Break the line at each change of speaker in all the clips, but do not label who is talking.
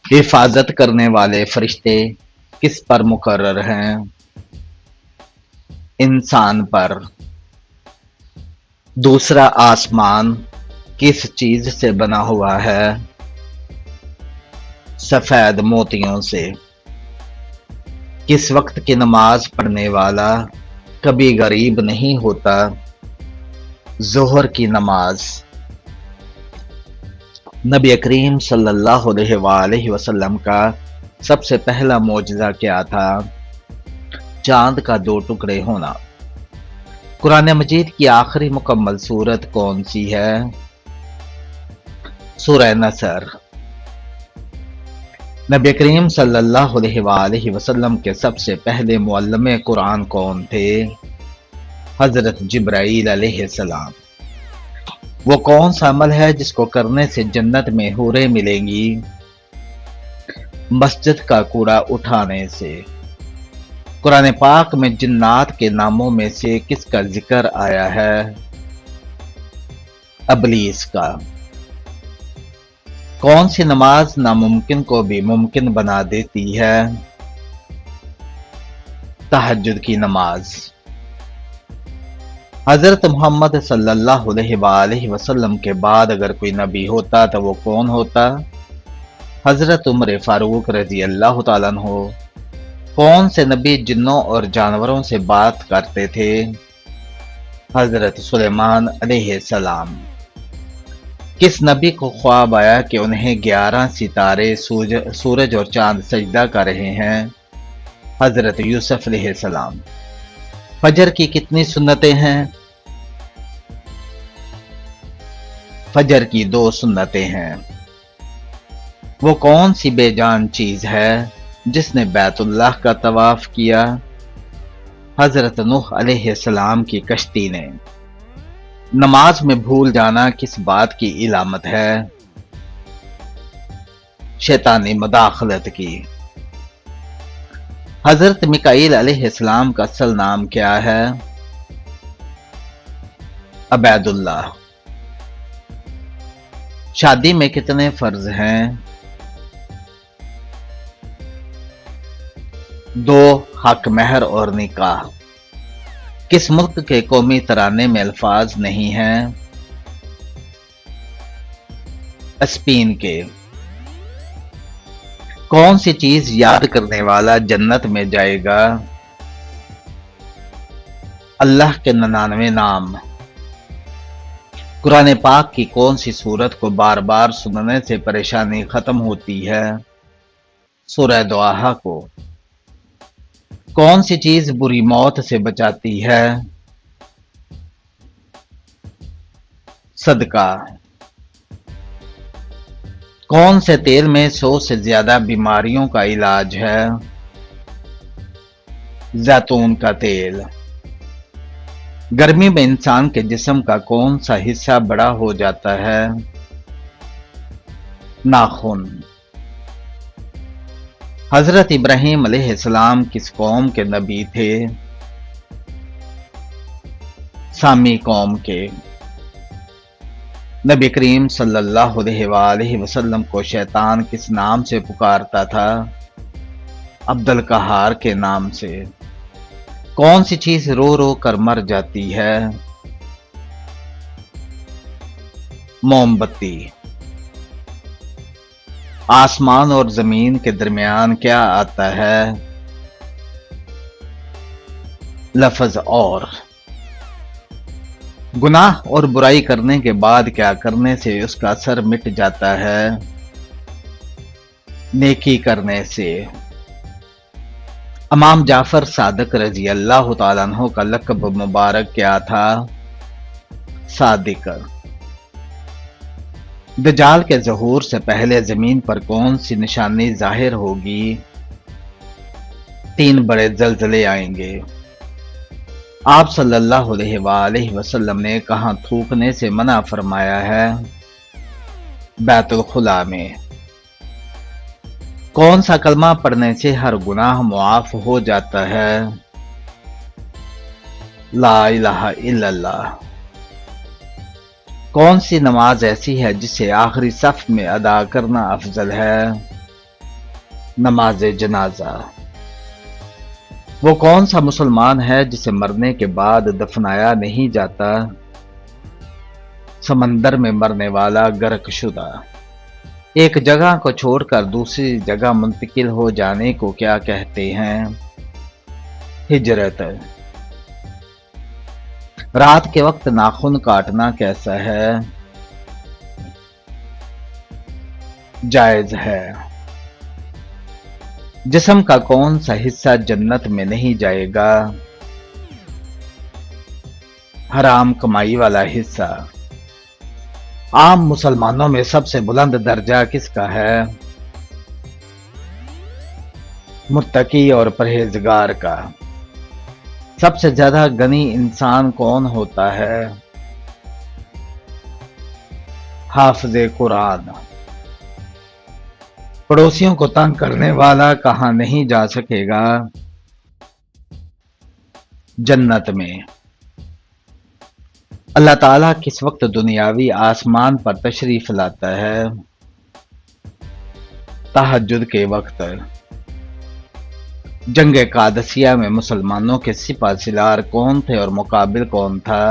حفاظت کرنے والے فرشتے کس پر مقرر ہیں؟ انسان پر۔ دوسرا آسمان کس چیز سے بنا ہوا ہے؟ سفید موتیوں سے۔ کس وقت کی نماز پڑھنے والا کبھی غریب نہیں ہوتا؟ ظہر کی نماز۔ نبی کریم صلی اللہ علیہ وآلہ وسلم کا سب سے پہلا معجزہ کیا تھا؟ چاند کا 2 ٹکڑے ہونا۔ قرآن مجید کی آخری مکمل سورت کون سی ہے؟ سورہ نصر۔ نبی کریم صلی اللہ علیہ وآلہ وسلم کے سب سے پہلے معلم قرآن کون تھے؟ حضرت جبرائیل علیہ السلام۔ وہ کون سا عمل ہے جس کو کرنے سے جنت میں حوریں ملیں گی؟ مسجد کا کوڑا اٹھانے سے۔ قرآن پاک میں جنات کے ناموں میں سے کس کا ذکر آیا ہے؟ ابلیس کا۔ کون سی نماز ناممکن کو بھی ممکن بنا دیتی ہے؟ تہجد کی نماز۔ حضرت محمد صلی اللہ علیہ وآلہ وسلم کے بعد اگر کوئی نبی ہوتا تو وہ کون ہوتا؟ حضرت عمر فاروق رضی اللہ تعالیٰ عنہ۔ کون سے نبی جنوں اور جانوروں سے بات کرتے تھے؟ حضرت سلیمان علیہ السلام۔ کس نبی کو خواب آیا کہ انہیں 11 ستارے سورج اور چاند سجدہ کر رہے ہیں؟ حضرت یوسف علیہ السلام۔ فجر کی کتنی سنتیں ہیں؟ فجر کی 2 سنتیں ہیں۔ وہ کون سی بے جان چیز ہے جس نے بیت اللہ کا طواف کیا؟ حضرت نوح علیہ السلام کی کشتی نے۔ نماز میں بھول جانا کس بات کی علامت ہے؟ شیطانی مداخلت کی۔ حضرت میکائیل علیہ السلام کا اصل نام کیا ہے؟ عبید اللہ۔ شادی میں کتنے فرض ہیں؟ 2 حق مہر اور نکاح۔ کس ملک کے قومی ترانے میں الفاظ نہیں ہیں؟ اسپین کے۔ کون سی چیز یاد کرنے والا جنت میں جائے گا؟ اللہ کے 99 نام۔ قرآن پاک کی کون سی سورت کو بار بار سننے سے پریشانی ختم ہوتی ہے؟ سورہ دعا کو۔ کون سی چیز بری موت سے بچاتی ہے؟ صدقہ۔ کون سے تیل میں 100 سے زیادہ بیماریوں کا علاج ہے؟ زیتون کا تیل۔ گرمی میں انسان کے جسم کا کون سا حصہ بڑا ہو جاتا ہے؟ ناخن۔ حضرت ابراہیم علیہ السلام کس قوم کے نبی تھے؟ سامی قوم کے۔ نبی کریم صلی اللہ علیہ وآلہ وسلم کو شیطان کس نام سے پکارتا تھا؟ عبد القہار کے نام سے۔ کون سی چیز رو رو کر مر جاتی ہے؟ موم بتی۔ آسمان اور زمین کے درمیان کیا آتا ہے؟ لفظ اور۔ گناہ اور برائی کرنے کے بعد کیا کرنے سے اس کا اثر مٹ جاتا ہے؟ نیکی کرنے سے۔ امام جعفر صادق رضی اللہ تعالیٰ عنہ کا لقب مبارک کیا تھا؟ صادق۔ دجال کے ظہور سے پہلے زمین پر کون سی نشانی ظاہر ہوگی؟ 3 بڑے زلزلے آئیں گے۔ آپ صلی اللہ علیہ وآلہ وسلم نے کہاں تھوکنے سے منع فرمایا ہے؟ بیت الخلاء میں۔ کون سا کلمہ پڑھنے سے ہر گناہ معاف ہو جاتا ہے؟ لا الہ الا اللہ۔ کون سی نماز ایسی ہے جسے آخری صف میں ادا کرنا افضل ہے؟ نماز جنازہ۔ وہ کون سا مسلمان ہے جسے مرنے کے بعد دفنایا نہیں جاتا؟ سمندر میں مرنے والا غرق شدہ۔ ایک جگہ کو چھوڑ کر دوسری جگہ منتقل ہو جانے کو کیا کہتے ہیں؟ ہجرت۔ رات کے وقت ناخن کاٹنا کیسا ہے؟ جائز ہے۔ جسم کا کون سا حصہ جنت میں نہیں جائے گا؟ حرام کمائی والا حصہ۔ عام مسلمانوں میں سب سے بلند درجہ کس کا ہے؟ متقی اور پرہیزگار کا۔ سب سے زیادہ غنی انسان کون ہوتا ہے؟ حافظ قرآن۔ پڑوسیوں کو تنگ کرنے والا کہاں نہیں جا سکے گا؟ جنت میں۔ اللہ تعالیٰ کس وقت دنیاوی آسمان پر تشریف لاتا ہے؟ تہجد کے وقت۔ جنگ قادسیہ میں مسلمانوں کے سپہ سالار کون تھے اور مقابل کون تھا؟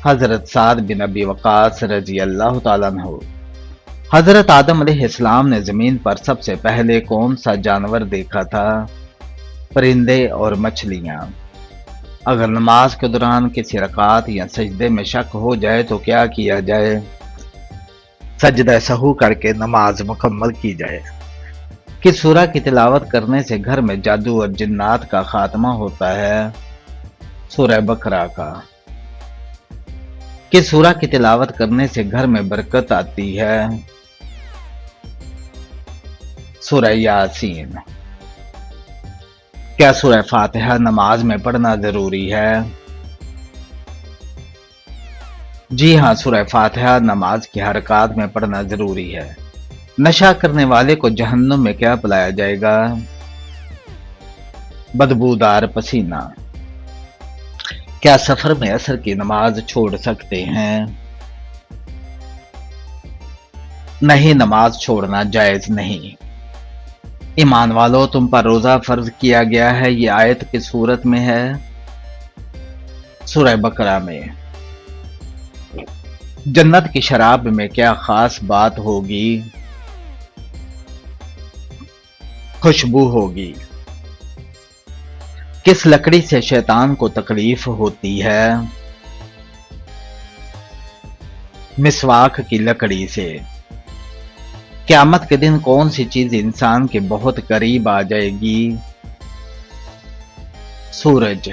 حضرت سعد بن ابی وقاص رضی اللہ تعالیٰ عنہ۔ حضرت آدم علیہ السلام نے زمین پر سب سے پہلے کون سا جانور دیکھا تھا؟ پرندے اور مچھلیاں۔ اگر نماز کے دوران کسی رکعت یا سجدے میں شک ہو جائے تو کیا کیا جائے؟ سجدہ سہو کر کے نماز مکمل کی جائے۔ کس سورہ کی تلاوت کرنے سے گھر میں جادو اور جنات کا خاتمہ ہوتا ہے؟ سورہ بقرہ کا۔ کس سورہ کی تلاوت کرنے سے گھر میں برکت آتی ہے؟ سورہ یاسین۔ کیا سورہ فاتحہ نماز میں پڑھنا ضروری ہے؟ جی ہاں، سورہ فاتحہ نماز کی حرکات میں پڑھنا ضروری ہے۔ نشہ کرنے والے کو جہنم میں کیا پلایا جائے گا؟ بدبودار پسینہ۔ کیا سفر میں عصر کی نماز چھوڑ سکتے ہیں؟ نہیں، نماز چھوڑنا جائز نہیں۔ ایمان والو، تم پر روزہ فرض کیا گیا ہے، یہ آیت کس سورت میں ہے؟ سورہ بقرہ میں۔ جنت کی شراب میں کیا خاص بات ہوگی؟ خوشبو ہوگی۔ کس لکڑی سے شیطان کو تکلیف ہوتی ہے؟ مسواک کی لکڑی سے۔ قیامت کے دن کون سی چیز انسان کے بہت قریب آ جائے گی؟ سورج۔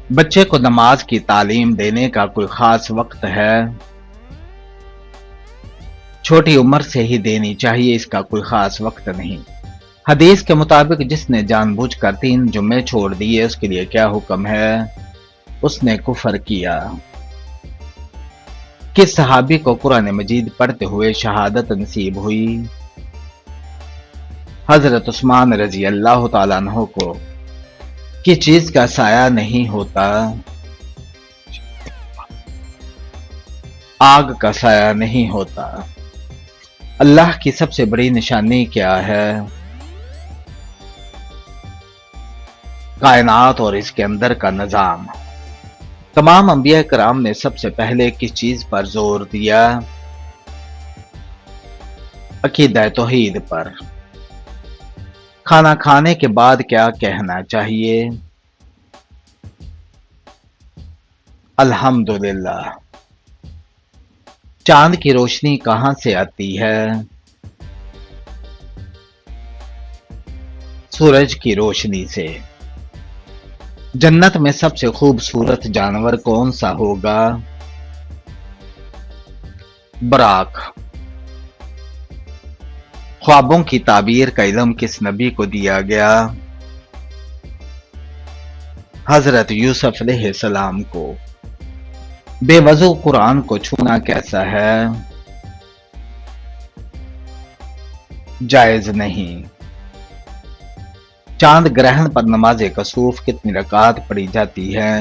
بچے کو نماز کی تعلیم دینے کا کوئی خاص وقت ہے؟ چھوٹی عمر سے ہی دینی چاہیے، اس کا کوئی خاص وقت نہیں۔ حدیث کے مطابق جس نے جان بوجھ کر 3 جمعے چھوڑ دیے اس کے لیے کیا حکم ہے؟ اس نے کفر کیا۔ کس صحابی کو قرآن مجید پڑھتے ہوئے شہادت نصیب ہوئی؟ حضرت عثمان رضی اللہ تعالیٰ عنہ کو۔ کس چیز کا سایہ نہیں ہوتا؟ آگ کا سایہ نہیں ہوتا۔ اللہ کی سب سے بڑی نشانی کیا ہے؟ کائنات اور اس کے اندر کا نظام۔ تمام انبیاء کرام نے سب سے پہلے کس چیز پر زور دیا؟ عقیدہ توحید پر۔ کھانا کھانے کے بعد کیا کہنا چاہیے؟ الحمدللہ۔ چاند کی روشنی کہاں سے آتی ہے؟ سورج کی روشنی سے۔ جنت میں سب سے خوبصورت جانور کون سا ہوگا؟ براق۔ خوابوں کی تعبیر کا علم کس نبی کو دیا گیا؟ حضرت یوسف علیہ السلام کو۔ بے وضو قرآن کو چھونا کیسا ہے؟ جائز نہیں۔ چاند گرہن پر نماز کسوف کتنی رکعت پڑھی جاتی ہے؟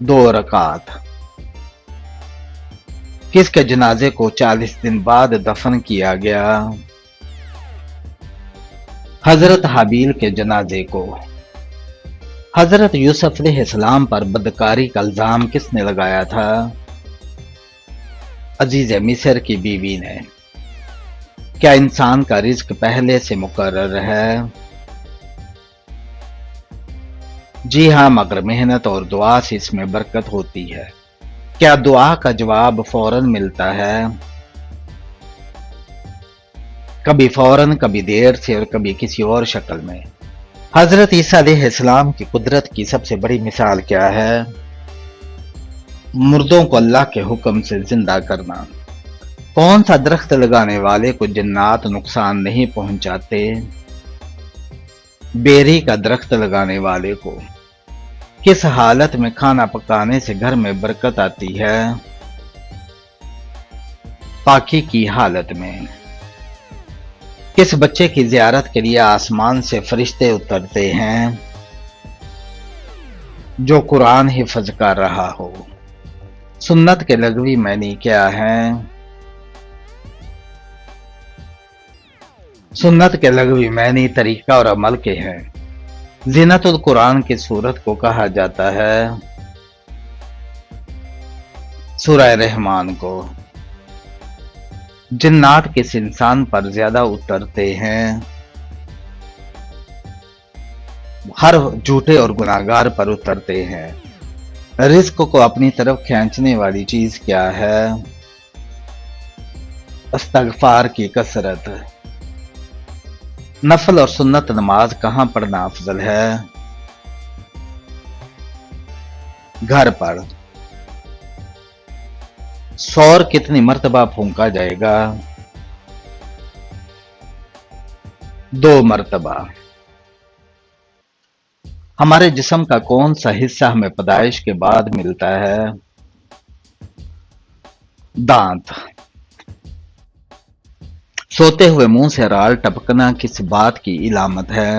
2 رکعت۔ کس کے جنازے کو 40 دن بعد دفن کیا گیا؟ حضرت حابیل کے جنازے کو۔ حضرت یوسف علیہ السلام پر بدکاری کا الزام کس نے لگایا تھا؟ عزیز مصر کی بیوی نے۔ کیا انسان کا رزق پہلے سے مقرر ہے؟ جی ہاں، مگر محنت اور دعا سے اس میں برکت ہوتی ہے۔ کیا دعا کا جواب فوراً ملتا ہے؟ کبھی فوراً، کبھی دیر سے اور کبھی کسی اور شکل میں۔ حضرت عیسیٰ علیہ السلام کی قدرت کی سب سے بڑی مثال کیا ہے؟ مردوں کو اللہ کے حکم سے زندہ کرنا۔ کون سا درخت لگانے والے کو جنات نقصان نہیں پہنچاتے؟ بیری کا درخت لگانے والے کو۔ کس حالت میں کھانا پکانے سے گھر میں برکت آتی ہے؟ پاکی کی حالت میں۔ کس بچے کی زیارت کے لیے آسمان سے فرشتے اترتے ہیں؟ جو قرآن حفظ کر رہا ہو۔ سنت کے لغوی معنی کیا ہے؟ سنت کے لغوی معنی طریقہ اور عمل کے ہیں۔ زینت القرآن کی سورت کو کہا جاتا ہے؟ سورہ رحمان کو۔ جنات کس انسان پر زیادہ اترتے ہیں؟ ہر جھوٹے اور گناہگار پر اترتے ہیں۔ رزق کو اپنی طرف کھینچنے والی چیز کیا ہے؟ استغفار کی کثرت۔ نفل اور سنت نماز کہاں پڑھنا افضل ہے؟ گھر پر۔ سور کتنی مرتبہ پھونکا جائے گا؟ 2 مرتبہ۔ ہمارے جسم کا کون سا حصہ ہمیں پیدائش کے بعد ملتا ہے؟ دانت۔ سوتے ہوئے منہ سے رال ٹپکنا کس بات کی علامت ہے؟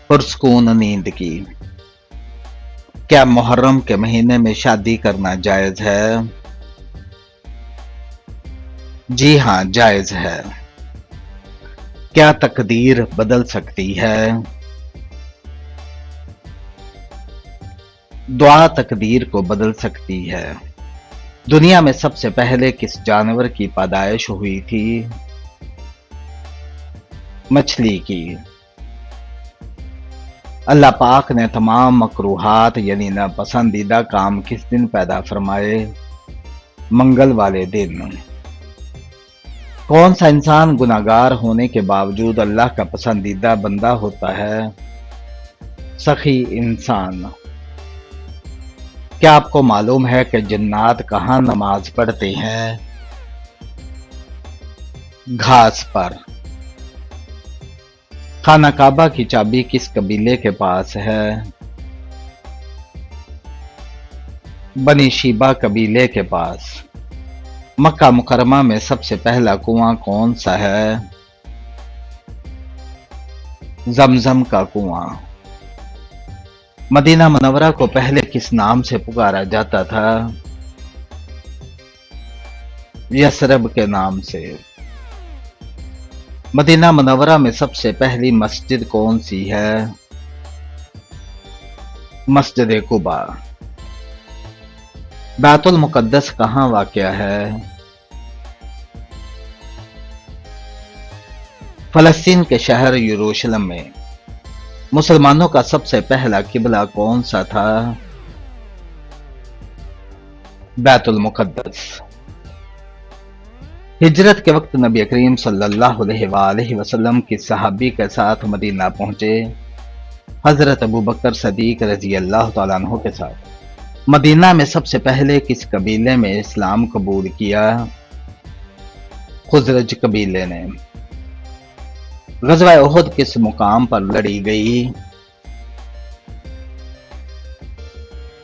پرسکون نیند کی۔ کیا محرم کے مہینے میں شادی کرنا جائز ہے؟ جی ہاں، جائز ہے۔ کیا تقدیر بدل سکتی ہے؟ دعا تقدیر کو بدل سکتی ہے۔ دنیا میں سب سے پہلے کس جانور کی پیدائش ہوئی تھی؟ مچھلی کی۔ اللہ پاک نے تمام مکروہات یعنی ناپسندیدہ کام کس دن پیدا فرمائے؟ منگل والے دن۔ کون سا انسان گناہگار ہونے کے باوجود اللہ کا پسندیدہ بندہ ہوتا ہے؟ سخی انسان۔ کیا آپ کو معلوم ہے کہ جنات کہاں نماز پڑھتے ہیں؟ گھاس پر۔ خانہ کعبہ کی چابی کس قبیلے کے پاس ہے؟ بنی شیبہ قبیلے کے پاس۔ مکہ مکرمہ میں سب سے پہلا کنواں کون سا ہے؟ زمزم کا کنواں۔ مدینہ منورہ کو پہلے کس نام سے پکارا جاتا تھا؟ یثرب کے نام سے۔ مدینہ منورہ میں سب سے پہلی مسجد کون سی ہے؟ مسجد قباء۔ بیت المقدس کہاں واقع ہے؟ فلسطین کے شہر یروشلم میں۔ مسلمانوں کا سب سے پہلا قبلہ کون سا تھا؟ بیت المقدس۔ ہجرت کے وقت نبی کریم صلی اللہ علیہ وآلہ وسلم کی صحابی کے ساتھ مدینہ پہنچے، حضرت ابوبکر صدیق رضی اللہ تعالیٰ عنہ کے ساتھ۔ مدینہ میں سب سے پہلے کس قبیلے میں اسلام قبول کیا؟ خزرج قبیلے نے۔ غزوہ احد کس مقام پر لڑی گئی؟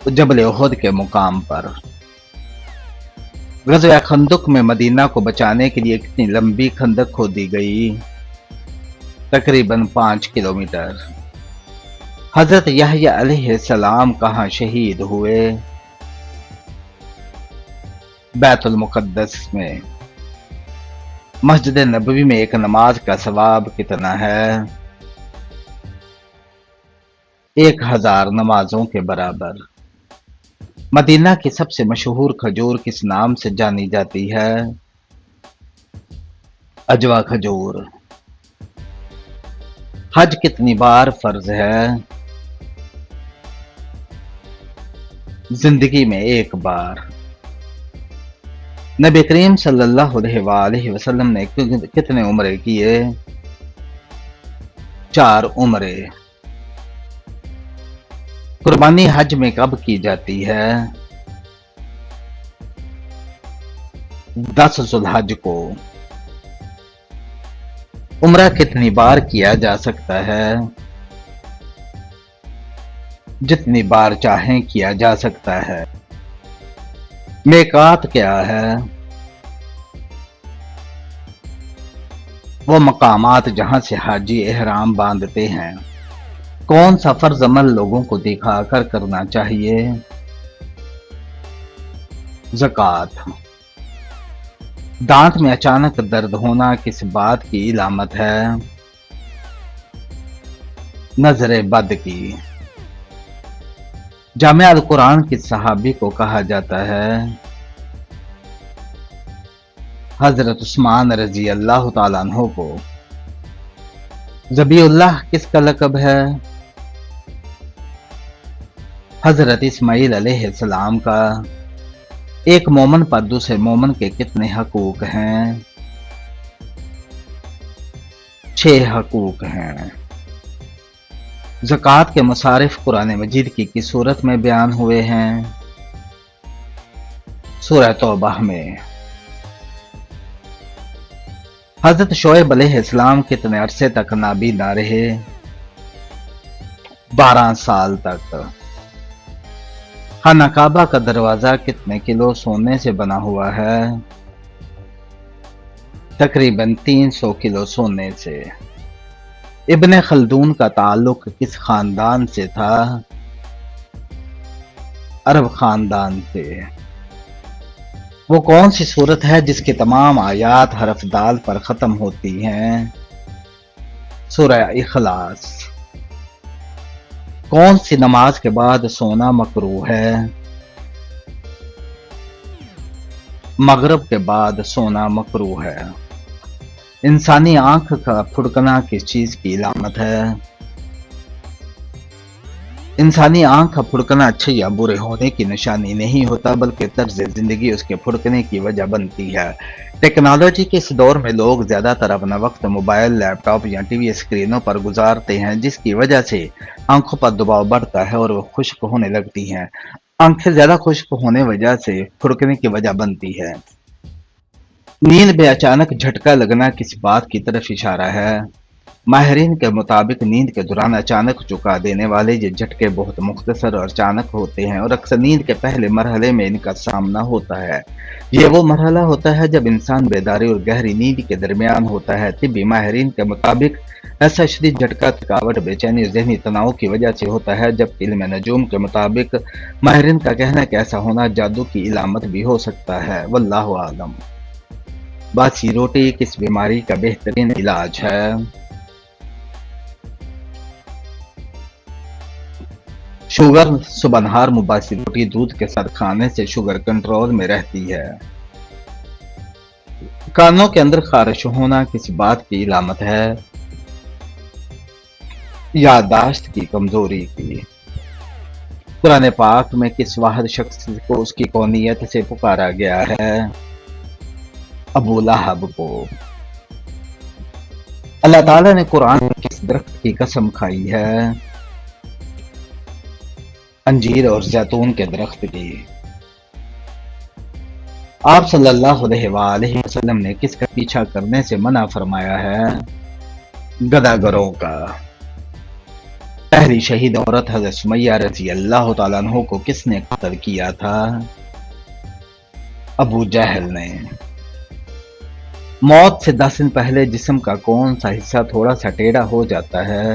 جبل احد کے مقام پر۔ غزوہ خندق میں مدینہ کو بچانے کے لیے کتنی لمبی خندق کھودی گئی؟ تقریباً 5 کلومیٹر۔ حضرت یحییٰ علیہ السلام کہاں شہید ہوئے؟ بیت المقدس میں مسجد نبوی میں ایک نماز کا ثواب کتنا ہے؟ 1000 نمازوں کے برابر۔ مدینہ کی سب سے مشہور کھجور کس نام سے جانی جاتی ہے؟ اجوا کھجور۔ حج کتنی بار فرض ہے؟ زندگی میں ایک بار۔ نبی کریم صلی اللہ علیہ وآلہ وسلم نے کتنے عمرے کیے؟ 4 عمرے۔ قربانی حج میں کب کی جاتی ہے؟ 10 ذو الحج کو۔ عمرہ کتنی بار کیا جا سکتا ہے؟ جتنی بار چاہیں کیا جا سکتا ہے۔ میقات کیا ہے؟ وہ مقامات جہاں سے حاجی احرام باندھتے ہیں۔ کون سا فرض عمل لوگوں کو دکھا کر کرنا چاہیے؟ زکوٰۃ۔ دانت میں اچانک درد ہونا کس بات کی علامت ہے؟ نظر بد کی۔ جامع القرآن کس صحابی کو کہا جاتا ہے؟ حضرت عثمان رضی اللہ تعالیٰ عنہ کو۔ ذبیح اللہ کس کا لقب ہے؟ حضرت اسماعیل علیہ السلام کا۔ ایک مومن پر دوسرے مومن کے کتنے حقوق ہیں؟ 6 حقوق ہیں۔ زکوٰۃ کے مصارف قرآن مجید کی کس صورت میں بیان ہوئے ہیں؟ سورہ توبہ میں۔ حضرت شعیب علیہ السلام کتنے عرصے تک نابینا رہے؟ 12 سال تک۔ خانہ کعبہ کا دروازہ کتنے کلو سونے سے بنا ہوا ہے؟ تقریباً 300 کلو سونے سے۔ ابن خلدون کا تعلق کس خاندان سے تھا؟ عرب خاندان سے۔ وہ کون سی سورت ہے جس کی تمام آیات حرف دال پر ختم ہوتی ہیں؟ سورہ اخلاص۔ کون سی نماز کے بعد سونا مکروہ ہے؟ مغرب کے بعد سونا مکروہ ہے۔ انسانی آنکھ کا پھڑکنا کس چیز کی علامت ہے؟ انسانی آنکھ کا پھڑکنا اچھے یا برے ہونے کی نشانی نہیں ہوتا بلکہ طرز زندگی اس کے پھڑکنے کی وجہ بنتی ہے۔ ٹیکنالوجی کے اس دور میں لوگ زیادہ تر اپنا وقت موبائل، لیپ ٹاپ یا ٹی وی اسکرینوں پر گزارتے ہیں جس کی وجہ سے آنکھوں پر دباؤ بڑھتا ہے اور وہ خشک ہونے لگتی ہیں۔ آنکھیں زیادہ خشک ہونے وجہ سے پھڑکنے کی وجہ بنتی ہے۔ نیند میں اچانک جھٹکا لگنا کس بات کی طرف اشارہ ہے؟ ماہرین کے مطابق نیند کے دوران اچانک چکا دینے والے یہ جھٹکے بہت مختصر اور اچانک ہوتے ہیں اور اکثر نیند کے پہلے مرحلے میں ان کا سامنا ہوتا ہے۔ یہ وہ مرحلہ ہوتا ہے جب انسان بیداری اور گہری نیند کے درمیان ہوتا ہے۔ طبی ماہرین کے مطابق ایسا شدید جھٹکا تھکاوٹ، بے چینی اور ذہنی تناؤ کی وجہ سے ہوتا ہے، جبکہ علم نجوم کے مطابق ماہرین کا کہنا ہے کہ ایسا ہونا جادو کی علامت بھی ہو سکتا ہے۔ واللہ اعلم۔ باسی روٹی کس بیماری کا بہترین علاج ہے؟ شوگر۔ صبح نہار باسی روٹی دودھ کے ساتھ کھانے سے شوگر کنٹرول میں رہتی ہے۔ کانوں کے اندر خارش ہونا کس بات کی علامت ہے؟ یادداشت کی کمزوری کی۔ قرآن پاک میں کس واحد شخص کو اس کی کونیت سے پکارا گیا ہے؟ ابو لہب کو۔ اللہ تعالیٰ نے قرآن میں کس درخت کی قسم کھائی ہے؟ انجیر اور زیتون کے درخت کی۔ آپ صلی اللہ علیہ وآلہ وسلم نے کس کا پیچھا کرنے سے منع فرمایا ہے؟ گداگروں کا۔ پہلی شہید عورت حضرت سمیہ رضی اللہ تعالیٰ عنہ کو کس نے قتل کیا تھا؟ ابو جہل نے۔ موت سے 10 دن پہلے جسم کا کون سا حصہ تھوڑا سا ٹیڑھا ہو جاتا ہے؟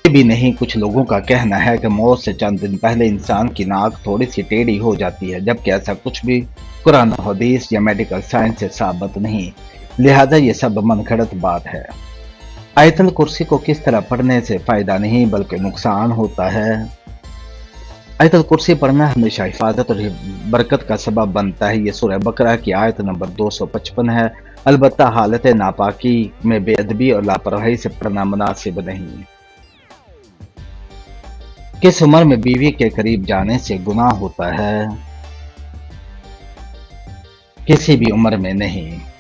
یہ بھی نہیں، کچھ لوگوں کا کہنا ہے کہ موت سے چند دن پہلے انسان کی ناک تھوڑی سی ٹیڑھی ہو جاتی ہے، جبکہ ایسا کچھ بھی قرآن و حدیث یا میڈیکل سائنس سے ثابت نہیں، لہذا یہ سب من گھڑت بات ہے۔ آیت الکرسی کو کس طرح پڑھنے سے فائدہ نہیں بلکہ نقصان ہوتا ہے۔ آیت الکرسی پڑھنا ہمیشہ حفاظت اور برکت کا سبب بنتا ہے۔ یہ سورہ بقرہ کی آیت نمبر 255 ہے، البتہ حالت ناپاکی میں بے ادبی اور لاپرواہی سے پڑھنا مناسب نہیں۔ کس عمر میں بیوی کے قریب جانے سے گناہ ہوتا ہے؟ کسی بھی عمر میں نہیں۔